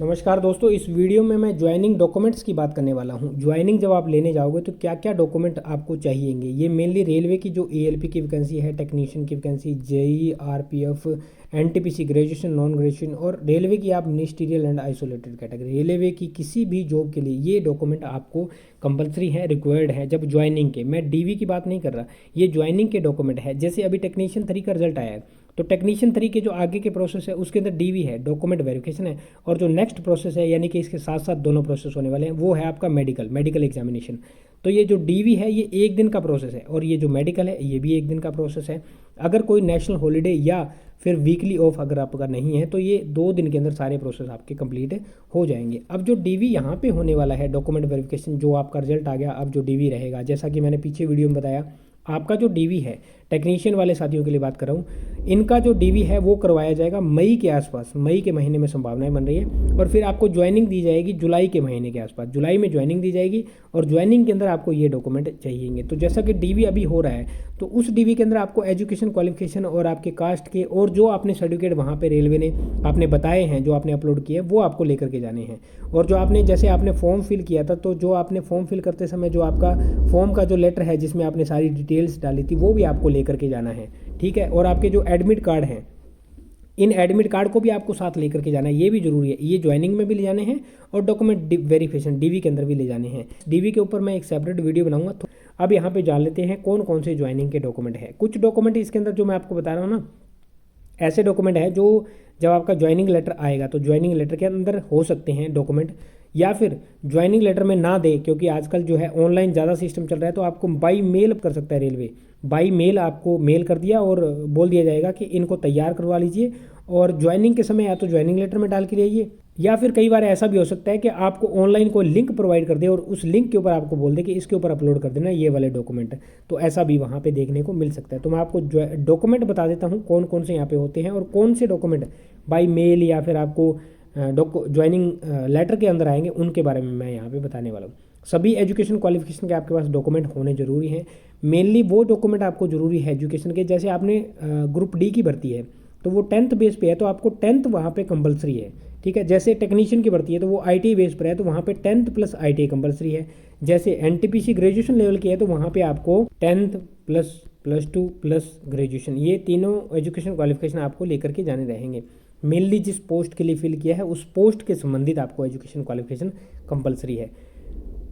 नमस्कार दोस्तों, इस वीडियो में मैं ज्वाइनिंग डॉक्यूमेंट्स की बात करने वाला हूं। ज्वाइनिंग जब आप लेने जाओगे तो क्या क्या डॉक्यूमेंट आपको चाहिएंगे। ये मेनली रेलवे की जो एएलपी की वैकेंसी है, टेक्नीशियन की vacancy, JE, RPF, NTPC, graduation, non graduation और रेलवे की आप ministerial and isolated category, railway की किसी भी जॉब के लिए ये डॉक्यूमेंट आपको कंपलसरी है, रिक्वायर्ड है। जब ज्वाइनिंग के, मैं डीवी की बात नहीं कर रहा, ये ज्वाइनिंग के डॉक्यूमेंट है। जैसे अभी टेक्नीशियन 3 का रिजल्ट आया है, तो टेक्नीशियन 3 के जो आगे के प्रोसेस है उसके अंदर डीवी है, डॉक्यूमेंट वेरिफिकेशन है, और जो नेक्स्ट प्रोसेस है यानी कि इसके साथ साथ दोनों प्रोसेस होने वाले हैं वो है आपका मेडिकल एग्जामिनेशन। तो ये जो डीवी है ये 1 दिन का प्रोसेस है, और ये जो मेडिकल है ये भी 1 दिन का प्रोसेस है। अगर कोई नेशनल हॉलीडे या फिर वीकली ऑफ अगर आपका नहीं है तो ये 2 दिन के अंदर सारे प्रोसेस आपके कंप्लीट हो जाएंगे। अब जो डीवी यहाँ पे होने वाला है, डॉक्यूमेंट वेरिफिकेशन, जो आपका रिजल्ट आ गया, अब जो डीवी रहेगा, जैसा कि मैंने पीछे वीडियो में बताया, आपका जो डीवी है, टेक्नीशियन वाले साथियों के लिए बात कर रहा हूँ, इनका जो डीवी है वो करवाया जाएगा मई के आसपास, मई के महीने में संभावनाएं बन रही है। और फिर आपको ज्वाइनिंग दी जाएगी जुलाई के महीने के आसपास, जुलाई में ज्वाइनिंग दी जाएगी, और ज्वाइनिंग के अंदर आपको ये डॉक्यूमेंट चाहिएंगे। तो जैसा कि डीवी अभी हो रहा है, तो उस डीवी के अंदर आपको एजुकेशन क्वालिफिकेशन और आपके कास्ट के और जो आपने सर्टिफिकेट वहाँ पे रेलवे ने आपने बताए हैं, जो आपने अपलोड किए हैं, वो आपको लेकर के जाने हैं। और जो आपने, जैसे आपने फॉर्म फिल किया था, तो जो आपने फॉर्म फिल करते समय जो आपका फॉर्म का जो लेटर है जिसमें आपने सारी डिटेल्स डाली थी, वो भी आपको लेकर के जाना है, ठीक है। और आपके जो एडमिट कार्ड हैं, इन एडमिट कार्ड को भी आपको साथ लेकर के जाना है, ये भी जरूरी है। ये ज्वाइनिंग में भी ले जाने हैं और डॉक्यूमेंट वेरिफिकेशन डीवी के अंदर भी ले जाने हैं। डीवी के ऊपर मैं एक सेपरेट वीडियो बनाऊंगा। तो अब यहाँ पे जान लेते हैं कौन कौन से ज्वाइनिंग के डॉक्यूमेंट है। कुछ डॉक्यूमेंट इसके अंदर जो मैं आपको बता रहा हूँ ना, ऐसे डॉक्यूमेंट है जो जब आपका ज्वाइनिंग लेटर आएगा तो ज्वाइनिंग लेटर के अंदर हो सकते हैं डॉक्यूमेंट, या फिर ज्वाइनिंग लेटर में ना दे, क्योंकि आजकल जो है ऑनलाइन ज़्यादा सिस्टम चल रहा है, तो आपको बाई मेल कर सकता है रेलवे। बाई मेल आपको मेल कर दिया और बोल दिया जाएगा कि इनको तैयार करवा लीजिए, और ज्वाइनिंग के समय या तो ज्वाइनिंग लेटर में डाल के लाइए, या फिर कई बार ऐसा भी हो सकता है कि आपको ऑनलाइन कोई लिंक प्रोवाइड कर दे और उस लिंक के ऊपर आपको बोल दे कि इसके ऊपर अपलोड कर देना ये वाले डॉक्यूमेंट। तो ऐसा भी वहाँ पे देखने को मिल सकता है। तो मैं आपको डॉक्यूमेंट बता देता हूँ कौन कौन से यहाँ पे होते हैं और कौन से डॉक्यूमेंट बाई मेल या फिर आपको ज्वाइनिंग लेटर के अंदर आएंगे, उनके बारे में मैं यहाँ पे बताने वाला हूँ। सभी एजुकेशन क्वालिफिकेशन के आपके पास डॉक्यूमेंट होने जरूरी हैं। मेनली वो डॉक्यूमेंट आपको जरूरी है एजुकेशन के, जैसे आपने ग्रुप डी की भर्ती है तो वो 10th बेस पे है, तो आपको 10th वहाँ पे कंपलसरी है, ठीक है। जैसे टेक्नीशियन की भर्ती है तो वो आईटीआई बेस पर है, तो वहाँ पे 10th प्लस आईटीआई कंपलसरी है। जैसे एनटीपीसी ग्रेजुएशन लेवल की है तो वहाँ पे आपको 10th प्लस +2 प्लस ग्रेजुएशन, ये तीनों एजुकेशन क्वालिफिकेशन आपको लेकर के जाने रहेंगे। मेनली जिस पोस्ट के लिए फिल किया है उस पोस्ट के संबंधित आपको एजुकेशन क्वालिफिकेशन कंपलसरी है।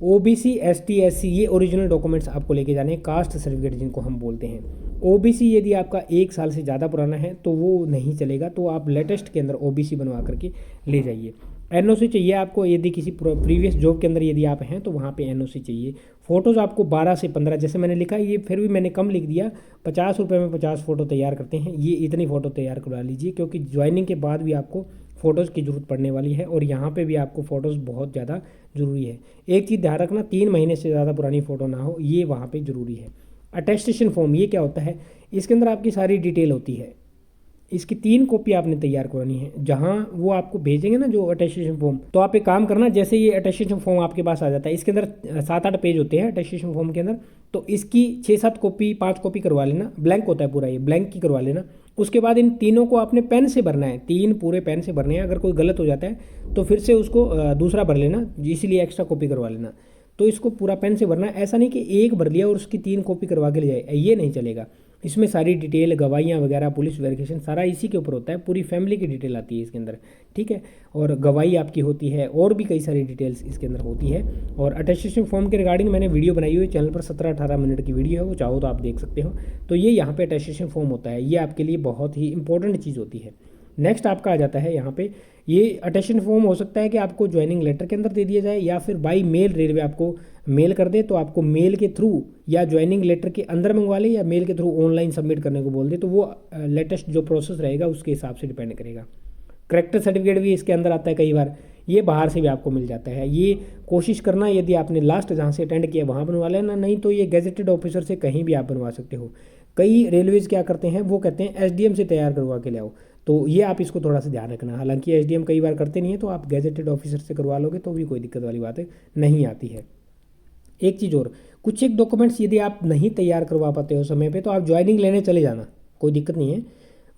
ओबीसी, एसटी, एससी, ये ओरिजिनल डॉक्यूमेंट्स आपको लेके जाने हैं। कास्ट सर्टिफिकेट जिनको हम बोलते हैं, ओबीसी यदि आपका 1 साल से ज़्यादा पुराना है तो वो नहीं चलेगा, तो आप लेटेस्ट के अंदर ओबीसी बनवा करके ले जाइए। एनओसी चाहिए आपको, यदि किसी प्रीवियस जॉब के अंदर यदि आप हैं तो वहाँ पे एनओसी चाहिए। फ़ोटोज़ आपको 12 से 15, जैसे मैंने लिखा, ये फिर भी मैंने कम लिख दिया, 50 रुपये में 50 फ़ोटो तैयार करते हैं, ये इतनी फ़ोटो तैयार करवा लीजिए, क्योंकि ज्वाइनिंग के बाद भी आपको फ़ोटोज़ की ज़रूरत पड़ने वाली है, और यहाँ पे भी आपको फ़ोटोज़ बहुत ज़्यादा ज़रूरी है। एक चीज़ ध्यान रखना, 3 महीने से ज़्यादा पुरानी फ़ोटो ना हो, ये वहाँ पे ज़रूरी है। अटेस्टेशन फॉर्म, ये क्या होता है, इसके अंदर आपकी सारी डिटेल होती है। इसकी 3 कॉपी आपने तैयार करवानी है। जहाँ वो आपको भेजेंगे ना जो अटेस्टेशन फॉर्म, तो आप एक काम करना, जैसे ये अटेस्टेशन फॉर्म आपके पास आ जाता है, इसके अंदर 7-8 पेज होते हैं अटेस्टेशन फॉर्म के अंदर, तो इसकी 6-7 कॉपी, 5 कॉपी करवा लेना। ब्लैंक होता है पूरा, ये ब्लैंक की करवा लेना। उसके बाद इन तीनों को आपने पेन से भरना है, 3 पूरे पेन से भरने हैं। अगर कोई गलत हो जाता है तो फिर से उसको दूसरा भर लेना, इसीलिए एक्स्ट्रा कॉपी करवा लेना। तो इसको पूरा पेन से भरना है, ऐसा नहीं कि एक भर लिया और उसकी 3 कॉपी करवा के ले जाए, ये नहीं चलेगा। इसमें सारी डिटेल, गवाहियाँ वगैरह, पुलिस वेरिफिकेशन, सारा इसी के ऊपर होता है। पूरी फैमिली की डिटेल आती है इसके अंदर, ठीक है। और गवाही आपकी होती है, और भी कई सारी डिटेल्स इसके अंदर होती है। और अटेस्टेशन फॉर्म के रिगार्डिंग मैंने वीडियो बनाई हुई है चैनल पर, 17-18 मिनट की वीडियो है, वो चाहो तो आप देख सकते हो। तो ये यहाँ पे अटेस्टेशन फॉर्म होता है, ये आपके लिए बहुत ही इंपॉर्टेंट चीज़ होती है। नेक्स्ट आपका आ जाता है यहाँ पे, ये अटेस्टेशन फॉर्म हो सकता है कि आपको ज्वाइनिंग लेटर के अंदर दे दिया जाए, या फिर बाई मेल रेलवे आपको मेल कर दे, तो आपको मेल के थ्रू या ज्वाइनिंग लेटर के अंदर मंगवा ले, या मेल के थ्रू ऑनलाइन सबमिट करने को बोल दे, तो वो लेटेस्ट जो प्रोसेस रहेगा उसके हिसाब से डिपेंड करेगा। करेक्टर सर्टिफिकेट भी इसके अंदर आता है कई बार, ये बाहर से भी आपको मिल जाता है। ये कोशिश करना, यदि आपने लास्ट जहाँ से अटेंड किया वहाँ बनवा लेना, नहीं तो ये गेजेटेड ऑफिसर से कहीं भी आप बनवा सकते हो। कई रेलवेज क्या करते हैं, वो कहते हैं एसडीएम से तैयार करवा के ले आओ, तो ये आप इसको थोड़ा सा ध्यान रखना। हालांकि एसडीएम कई बार करते नहीं है, तो आप गेजेटेड ऑफिसर से करवा लोगे तो भी कोई दिक्कत वाली बात नहीं आती है। एक चीज़ और, कुछ एक डॉक्यूमेंट्स यदि आप नहीं तैयार करवा पाते हो समय पे, तो आप ज्वाइनिंग लेने चले जाना, कोई दिक्कत नहीं है।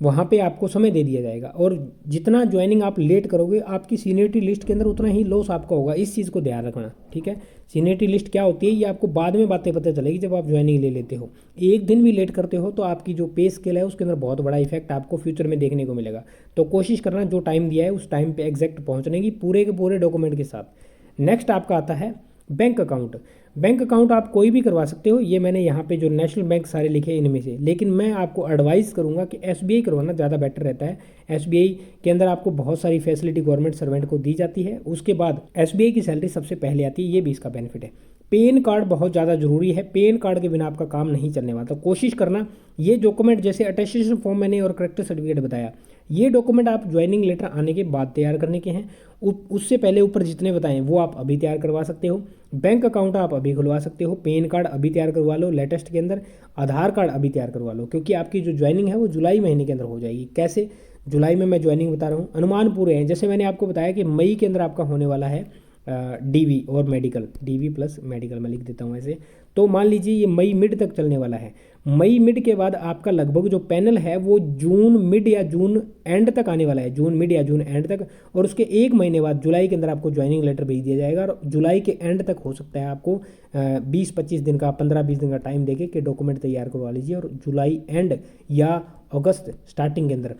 वहाँ पे आपको समय दे दिया जाएगा। और जितना ज्वाइनिंग आप लेट करोगे आपकी सीनियरिटी लिस्ट के अंदर उतना ही लॉस आपका होगा, इस चीज़ को ध्यान रखना, ठीक है। सीनियरिटी लिस्ट क्या होती है ये आपको बाद में बातें पता चलेगी जब आप ज्वाइनिंग ले लेते हो। एक दिन भी लेट करते हो तो आपकी जो पे स्केल है उसके अंदर बहुत बड़ा इफेक्ट आपको फ्यूचर में देखने को मिलेगा। तो कोशिश करना जो टाइम दिया है उस टाइम पे एग्जैक्ट पहुंचने की, पूरे के पूरे डॉक्यूमेंट के साथ। नेक्स्ट आपका आता है बैंक अकाउंट। बैंक अकाउंट आप कोई भी करवा सकते हो, ये मैंने यहाँ पे जो नेशनल बैंक सारे लिखे इनमें से, लेकिन मैं आपको एडवाइस करूँगा कि एसबीआई करवाना ज़्यादा बेटर रहता है। एसबीआई के अंदर आपको बहुत सारी फैसिलिटी गवर्नमेंट सर्वेंट को दी जाती है, उसके बाद एसबीआई की सैलरी सबसे पहले आती है, ये भी इसका बेनिफिट है। पेन कार्ड बहुत ज़्यादा जरूरी है, पेन कार्ड के बिना आपका काम नहीं चलने वाला। तो कोशिश करना ये डॉक्यूमेंट, जैसे अटेस्टेशन फॉर्म मैंने और करेक्टर सर्टिफिकेट बताया, ये डॉक्यूमेंट आप ज्वाइनिंग लेटर आने के बाद तैयार करने के हैं। उससे पहले ऊपर जितने बताएं वो आप अभी तैयार करवा सकते हो। बैंक अकाउंट आप अभी खुलवा सकते हो, पेन कार्ड अभी तैयार करवा लो लेटेस्ट के अंदर, आधार कार्ड अभी तैयार करवा लो, क्योंकि आपकी जो ज्वाइनिंग है वो जुलाई महीने के अंदर हो जाएगी। कैसे जुलाई में मैं ज्वाइनिंग बता रहा हूँ, अनुमान पूरे हैं। जैसे मैंने आपको बताया कि मई के अंदर आपका होने वाला है डीवी और मेडिकल, डीवी प्लस मेडिकल मैं लिख देता हूँ ऐसे। तो मान लीजिए ये मई मिड तक चलने वाला है। मई मिड के बाद आपका लगभग जो पैनल है वो जून मिड या जून एंड तक आने वाला है, जून मिड या जून एंड तक। और उसके एक महीने बाद जुलाई के अंदर आपको ज्वाइनिंग लेटर भेज दिया जाएगा, और जुलाई के एंड तक हो सकता है आपको 20-25 दिन का, 15-20 दिन का टाइम देके कि डॉक्यूमेंट तैयार करवा लीजिए, और जुलाई एंड या अगस्त स्टार्टिंग के अंदर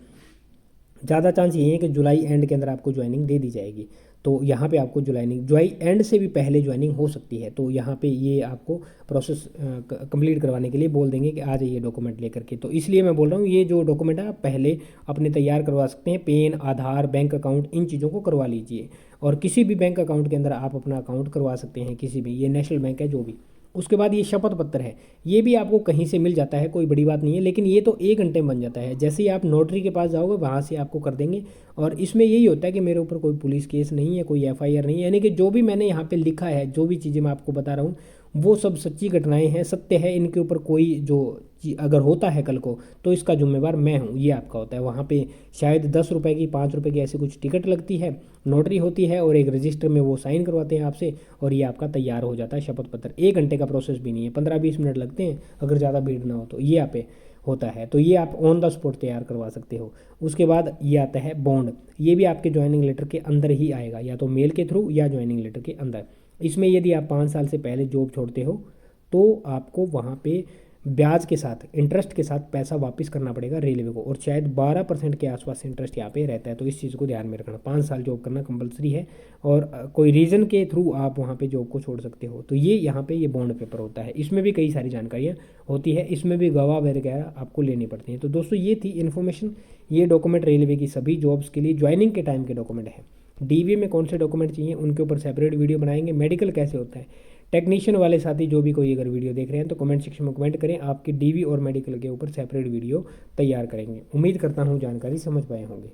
ज़्यादा चांस ये है कि जुलाई एंड के अंदर आपको ज्वाइनिंग दे दी जाएगी। तो यहाँ पे आपको जुलाई एंड से भी पहले ज्वाइनिंग हो सकती है। तो यहाँ पे ये आपको प्रोसेस कंप्लीट करवाने के लिए बोल देंगे कि आ जाइए डॉक्यूमेंट लेकर के। तो इसलिए मैं बोल रहा हूँ ये जो डॉक्यूमेंट है आप पहले अपने तैयार करवा सकते हैं। पेन, आधार, बैंक अकाउंट, इन चीज़ों को करवा लीजिए। और किसी भी बैंक अकाउंट के अंदर आप अपना अकाउंट करवा सकते हैं, किसी भी, ये नेशनल बैंक है जो भी। उसके बाद ये शपथ पत्र है, ये भी आपको कहीं से मिल जाता है, कोई बड़ी बात नहीं है, लेकिन ये तो 1 घंटे में बन जाता है। जैसे ही आप नोटरी के पास जाओगे वहाँ से आपको कर देंगे। और इसमें यही होता है कि मेरे ऊपर कोई पुलिस केस नहीं है, कोई एफआईआर नहीं है, यानी कि जो भी मैंने यहाँ पे लिखा है, जो भी चीज़ें मैं आपको बता रहा हूँ वो सब सच्ची घटनाएं हैं, सत्य है। इनके ऊपर कोई जो अगर होता है कल को तो इसका जिम्मेवार मैं हूँ, ये आपका होता है। वहाँ पे शायद 10 रुपये की, 5 रुपये की ऐसी कुछ टिकट लगती है, नोटरी होती है, और एक रजिस्टर में वो साइन करवाते हैं आपसे, और ये आपका तैयार हो जाता है शपथ पत्र। 1 घंटे का प्रोसेस भी नहीं है, 15-20 मिनट लगते हैं अगर ज़्यादा भीड़ ना हो तो, ये आप पे होता है। तो ये आप ऑन द स्पॉट तैयार करवा सकते हो। उसके बाद ये आता है बॉन्ड, ये भी आपके ज्वाइनिंग लेटर के अंदर ही आएगा, या तो मेल के थ्रू या ज्वाइनिंग लेटर के अंदर। इसमें यदि आप 5 साल से पहले जॉब छोड़ते हो तो आपको वहाँ पे ब्याज के साथ, इंटरेस्ट के साथ पैसा वापस करना पड़ेगा रेलवे को, और शायद 12% के आसपास इंटरेस्ट यहाँ पे रहता है। तो इस चीज़ को ध्यान में रखना, 5 साल जॉब करना कंपलसरी है, और कोई रीज़न के थ्रू आप वहाँ पे जॉब को छोड़ सकते हो। तो ये यहाँ पे ये बॉन्ड पेपर होता है, इसमें भी कई सारी जानकारियाँ होती है, इसमें भी गवाह वगैरह आपको लेनी पड़ती हैं। तो दोस्तों ये थी इन्फॉर्मेशन, ये डॉक्यूमेंट रेलवे की सभी जॉब्स के लिए ज्वाइनिंग के टाइम के डॉक्यूमेंट हैं। डीवी में कौन से डॉक्यूमेंट चाहिए उनके ऊपर सेपरेट वीडियो बनाएंगे, मेडिकल कैसे होता है, टेक्नीशियन वाले साथी जो भी कोई अगर वीडियो देख रहे हैं तो कमेंट सेक्शन में कमेंट करें, आपके डीवी और मेडिकल के ऊपर सेपरेट वीडियो तैयार करेंगे। उम्मीद करता हूँ जानकारी समझ पाए होंगे।